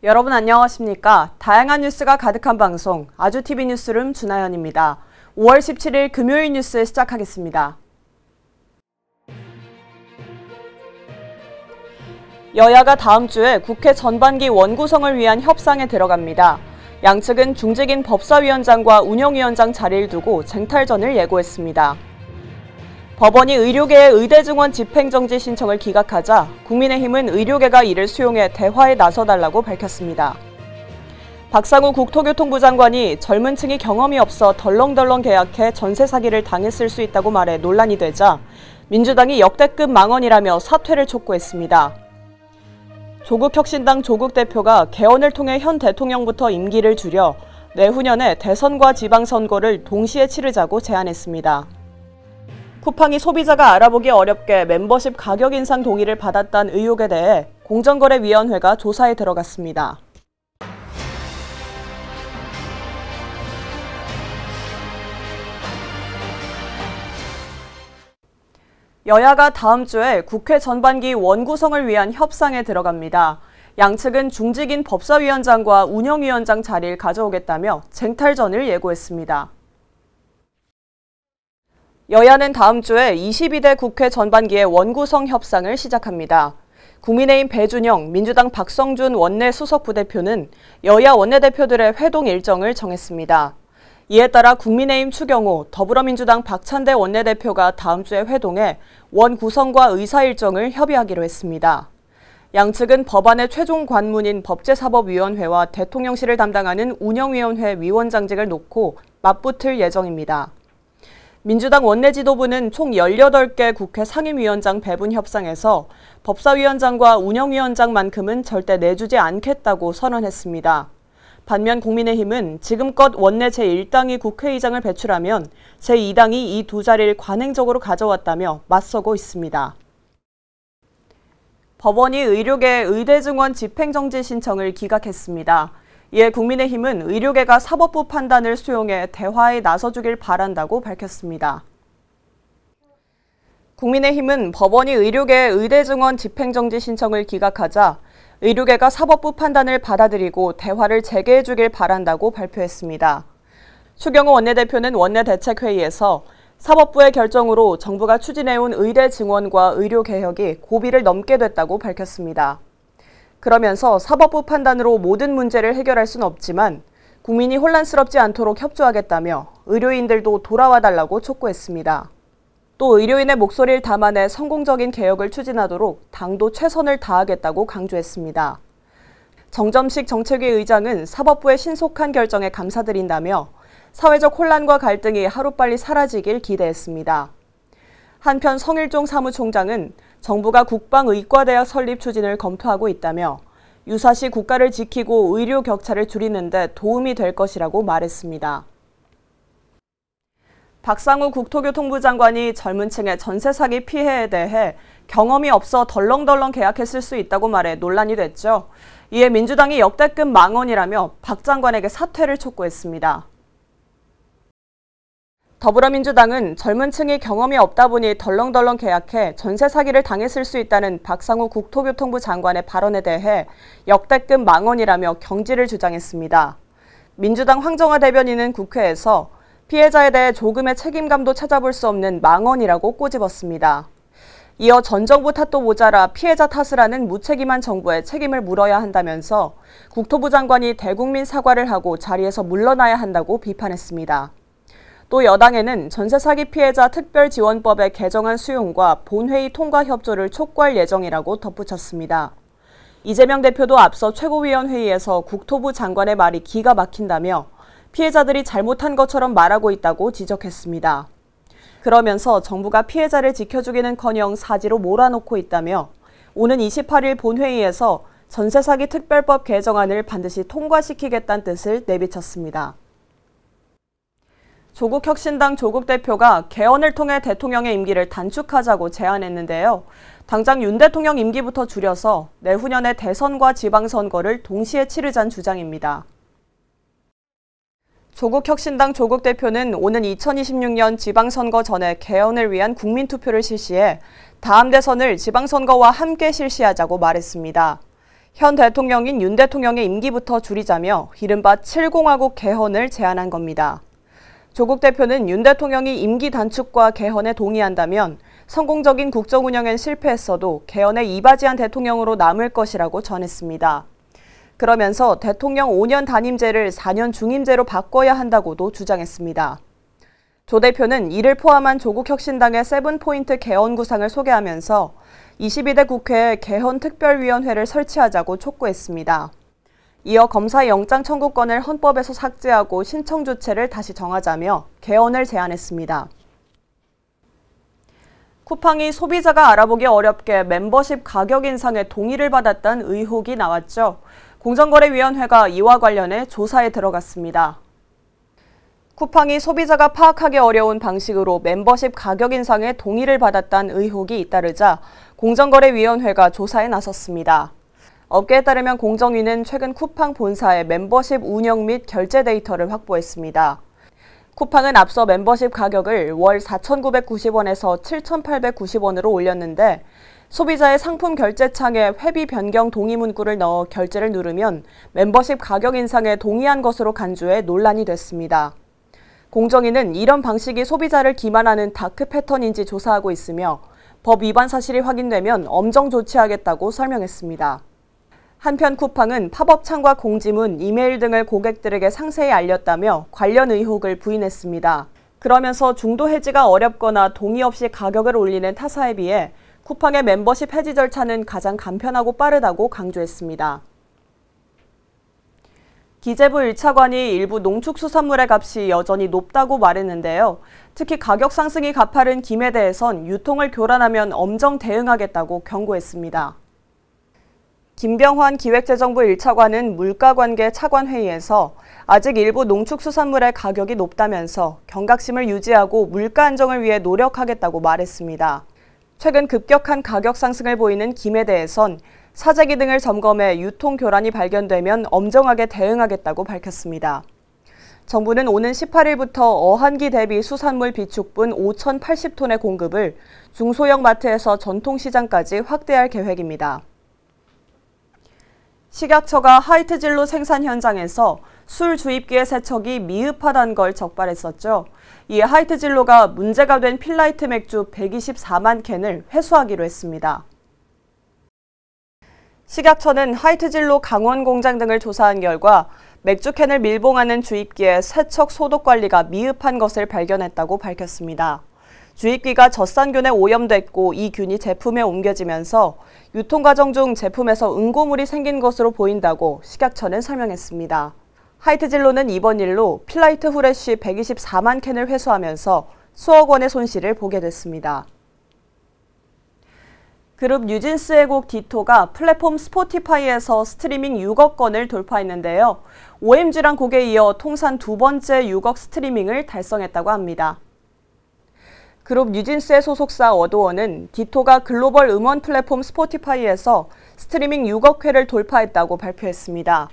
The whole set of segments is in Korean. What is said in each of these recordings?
여러분 안녕하십니까? 다양한 뉴스가 가득한 방송 아주TV 뉴스룸 준하연입니다. 5월 17일 금요일 뉴스 시작하겠습니다. 여야가 다음 주에 국회 전반기 원구성을 위한 협상에 들어갑니다. 양측은 중직인 법사위원장과 운영위원장 자리를 두고 쟁탈전을 예고했습니다. 법원이 의료계의 의대 증원 집행정지 신청을 기각하자 국민의힘은 의료계가 이를 수용해 대화에 나서달라고 밝혔습니다. 박상우 국토교통부 장관이 젊은 층이 경험이 없어 덜렁덜렁 계약해 전세 사기를 당했을 수 있다고 말해 논란이 되자 민주당이 역대급 망언이라며 사퇴를 촉구했습니다. 조국혁신당 조국 대표가 개헌을 통해 현 대통령부터 임기를 줄여 내후년에 대선과 지방선거를 동시에 치르자고 제안했습니다. 쿠팡이 소비자가 알아보기 어렵게 멤버십 가격 인상 동의를 받았다는 의혹에 대해 공정거래위원회가 조사에 들어갔습니다. 여야가 다음 주에 국회 전반기 원구성을 위한 협상에 들어갑니다. 양측은 중직인 법사위원장과 운영위원장 자리를 가져오겠다며 쟁탈전을 예고했습니다. 여야는 다음 주에 22대 국회 전반기의 원구성 협상을 시작합니다. 국민의힘 배준영, 민주당 박성준 원내 수석 부대표는 여야 원내대표들의 회동 일정을 정했습니다. 이에 따라 국민의힘 추경호, 더불어민주당 박찬대 원내대표가 다음 주에 회동해 원구성과 의사 일정을 협의하기로 했습니다. 양측은 법안의 최종 관문인 법제사법위원회와 대통령실을 담당하는 운영위원회 위원장직을 놓고 맞붙을 예정입니다. 민주당 원내지도부는 총 18개 국회 상임위원장 배분 협상에서 법사위원장과 운영위원장만큼은 절대 내주지 않겠다고 선언했습니다. 반면 국민의힘은 지금껏 원내 제1당이 국회의장을 배출하면 제2당이 이 두 자리를 관행적으로 가져왔다며 맞서고 있습니다. 법원이 의료계 의대 증원 집행정지 신청을 기각했습니다. 이에 국민의힘은 의료계가 사법부 판단을 수용해 대화에 나서주길 바란다고 밝혔습니다. 국민의힘은 법원이 의료계의 의대 증원 집행정지 신청을 기각하자 의료계가 사법부 판단을 받아들이고 대화를 재개해주길 바란다고 발표했습니다. 추경호 원내대표는 원내대책회의에서 사법부의 결정으로 정부가 추진해온 의대 증원과 의료개혁이 고비를 넘게 됐다고 밝혔습니다. 그러면서 사법부 판단으로 모든 문제를 해결할 수는 없지만 국민이 혼란스럽지 않도록 협조하겠다며 의료인들도 돌아와달라고 촉구했습니다. 또 의료인의 목소리를 담아내 성공적인 개혁을 추진하도록 당도 최선을 다하겠다고 강조했습니다. 정점식 정책위 의장은 사법부의 신속한 결정에 감사드린다며 사회적 혼란과 갈등이 하루빨리 사라지길 기대했습니다. 한편 성일종 사무총장은 정부가 국방의과대학 설립 추진을 검토하고 있다며 유사시 국가를 지키고 의료 격차를 줄이는 데 도움이 될 것이라고 말했습니다. 박상우 국토교통부 장관이 젊은 층의 전세 사기 피해에 대해 경험이 없어 덜렁덜렁 계약했을 수 있다고 말해 논란이 됐죠. 이에 민주당이 역대급 망언이라며 박 장관에게 사퇴를 촉구했습니다. 더불어민주당은 젊은 층이 경험이 없다 보니 덜렁덜렁 계약해 전세 사기를 당했을 수 있다는 박상우 국토교통부 장관의 발언에 대해 역대급 망언이라며 경질을 주장했습니다. 민주당 황정화 대변인은 국회에서 피해자에 대해 조금의 책임감도 찾아볼 수 없는 망언이라고 꼬집었습니다. 이어 전 정부 탓도 모자라 피해자 탓을 하는 무책임한 정부에 책임을 물어야 한다면서 국토부 장관이 대국민 사과를 하고 자리에서 물러나야 한다고 비판했습니다. 또 여당에는 전세 사기 피해자 특별지원법의 개정안 수용과 본회의 통과 협조를 촉구할 예정이라고 덧붙였습니다. 이재명 대표도 앞서 최고위원회의에서 국토부 장관의 말이 기가 막힌다며 피해자들이 잘못한 것처럼 말하고 있다고 지적했습니다. 그러면서 정부가 피해자를 지켜주기는커녕 사지로 몰아놓고 있다며 오는 28일 본회의에서 전세 사기 특별법 개정안을 반드시 통과시키겠다는 뜻을 내비쳤습니다. 조국혁신당 조국 대표가 개헌을 통해 대통령의 임기를 단축하자고 제안했는데요. 당장 윤 대통령 임기부터 줄여서 내후년에 대선과 지방선거를 동시에 치르자는 주장입니다. 조국혁신당 조국 대표는 오는 2026년 지방선거 전에 개헌을 위한 국민투표를 실시해 다음 대선을 지방선거와 함께 실시하자고 말했습니다. 현 대통령인 윤 대통령의 임기부터 줄이자며 이른바 7공화국 개헌을 제안한 겁니다. 조국 대표는 윤 대통령이 임기 단축과 개헌에 동의한다면 성공적인 국정 운영엔 실패했어도 개헌에 이바지한 대통령으로 남을 것이라고 전했습니다. 그러면서 대통령 5년 단임제를 4년 중임제로 바꿔야 한다고도 주장했습니다. 조 대표는 이를 포함한 조국혁신당의 7포인트 개헌 구상을 소개하면서 22대 국회에 개헌특별위원회를 설치하자고 촉구했습니다. 이어 검사의 영장 청구권을 헌법에서 삭제하고 신청 주체를 다시 정하자며 개헌을 제안했습니다. 쿠팡이 소비자가 알아보기 어렵게 멤버십 가격 인상에 동의를 받았다는 의혹이 나왔죠. 공정거래위원회가 이와 관련해 조사에 들어갔습니다. 쿠팡이 소비자가 파악하기 어려운 방식으로 멤버십 가격 인상에 동의를 받았다는 의혹이 잇따르자 공정거래위원회가 조사에 나섰습니다. 업계에 따르면 공정위는 최근 쿠팡 본사의 멤버십 운영 및 결제 데이터를 확보했습니다. 쿠팡은 앞서 멤버십 가격을 월 4,990원에서 7,890원으로 올렸는데 소비자의 상품 결제창에 회비 변경 동의 문구를 넣어 결제를 누르면 멤버십 가격 인상에 동의한 것으로 간주해 논란이 됐습니다. 공정위는 이런 방식이 소비자를 기만하는 다크 패턴인지 조사하고 있으며 법 위반 사실이 확인되면 엄정 조치하겠다고 설명했습니다. 한편 쿠팡은 팝업창과 공지문, 이메일 등을 고객들에게 상세히 알렸다며 관련 의혹을 부인했습니다. 그러면서 중도 해지가 어렵거나 동의 없이 가격을 올리는 타사에 비해 쿠팡의 멤버십 해지 절차는 가장 간편하고 빠르다고 강조했습니다. 기재부 1차관이 일부 농축수산물의 값이 여전히 높다고 말했는데요. 특히 가격 상승이 가파른 김에 대해선 유통을 교란하면 엄정 대응하겠다고 경고했습니다. 김병환 기획재정부 1차관은 물가관계 차관회의에서 아직 일부 농축수산물의 가격이 높다면서 경각심을 유지하고 물가 안정을 위해 노력하겠다고 말했습니다. 최근 급격한 가격 상승을 보이는 김에 대해선 사재기 등을 점검해 유통 교란이 발견되면 엄정하게 대응하겠다고 밝혔습니다. 정부는 오는 18일부터 어한기 대비 수산물 비축분 5,080톤의 공급을 중소형 마트에서 전통시장까지 확대할 계획입니다. 식약처가 하이트진로 생산 현장에서 술 주입기의 세척이 미흡하다는 걸 적발했었죠. 이에 하이트진로가 문제가 된 필라이트 맥주 124만 캔을 회수하기로 했습니다. 식약처는 하이트진로 강원 공장 등을 조사한 결과 맥주캔을 밀봉하는 주입기의 세척 소독 관리가 미흡한 것을 발견했다고 밝혔습니다. 주입기가 젖산균에 오염됐고 이 균이 제품에 옮겨지면서 유통 과정 중 제품에서 응고물이 생긴 것으로 보인다고 식약처는 설명했습니다. 하이트진로는 이번 일로 필라이트 후레쉬 124만 캔을 회수하면서 수억 원의 손실을 보게 됐습니다. 그룹 뉴진스의 곡 디토가 플랫폼 스포티파이에서 스트리밍 6억 건을 돌파했는데요. OMG란 곡에 이어 통산 두 번째 6억 스트리밍을 달성했다고 합니다. 그룹 뉴진스의 소속사 어도어는 디토가 글로벌 음원 플랫폼 스포티파이에서 스트리밍 6억 회를 돌파했다고 발표했습니다.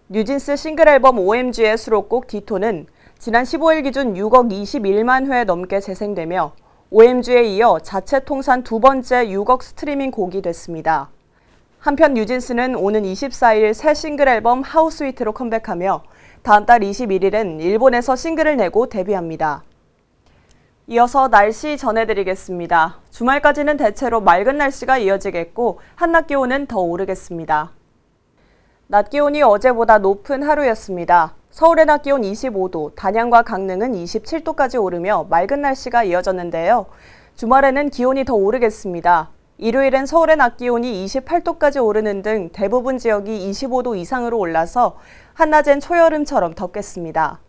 뉴진스 싱글 앨범 OMG의 수록곡 디토는 지난 15일 기준 6억 21만 회 넘게 재생되며 OMG에 이어 자체 통산 두 번째 6억 스트리밍 곡이 됐습니다. 한편 뉴진스는 오는 24일 새 싱글 앨범 하우스위트로 컴백하며 다음 달 21일엔 일본에서 싱글을 내고 데뷔합니다. 이어서 날씨 전해드리겠습니다. 주말까지는 대체로 맑은 날씨가 이어지겠고 한낮 기온은 더 오르겠습니다. 낮 기온이 어제보다 높은 하루였습니다. 서울의 낮 기온 25도, 단양과 강릉은 27도까지 오르며 맑은 날씨가 이어졌는데요. 주말에는 기온이 더 오르겠습니다. 일요일엔 서울의 낮 기온이 28도까지 오르는 등 대부분 지역이 25도 이상으로 올라서 한낮엔 초여름처럼 덥겠습니다.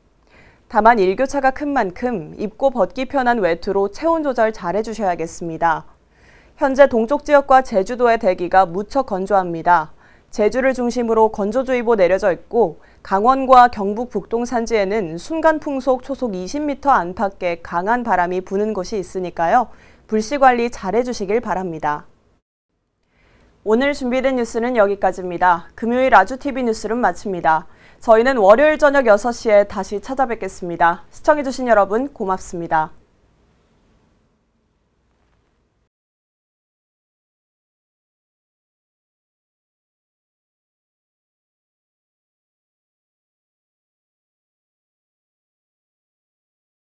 다만 일교차가 큰 만큼 입고 벗기 편한 외투로 체온 조절 잘 해주셔야겠습니다. 현재 동쪽 지역과 제주도의 대기가 무척 건조합니다. 제주를 중심으로 건조주의보 내려져 있고 강원과 경북 북동 산지에는 순간풍속 초속 20m 안팎의 강한 바람이 부는 곳이 있으니까요. 불씨 관리 잘 해주시길 바랍니다. 오늘 준비된 뉴스는 여기까지입니다. 금요일 아주TV 뉴스룸 마칩니다. 저희는 월요일 저녁 6시에 다시 찾아뵙겠습니다. 시청해주신 여러분 고맙습니다.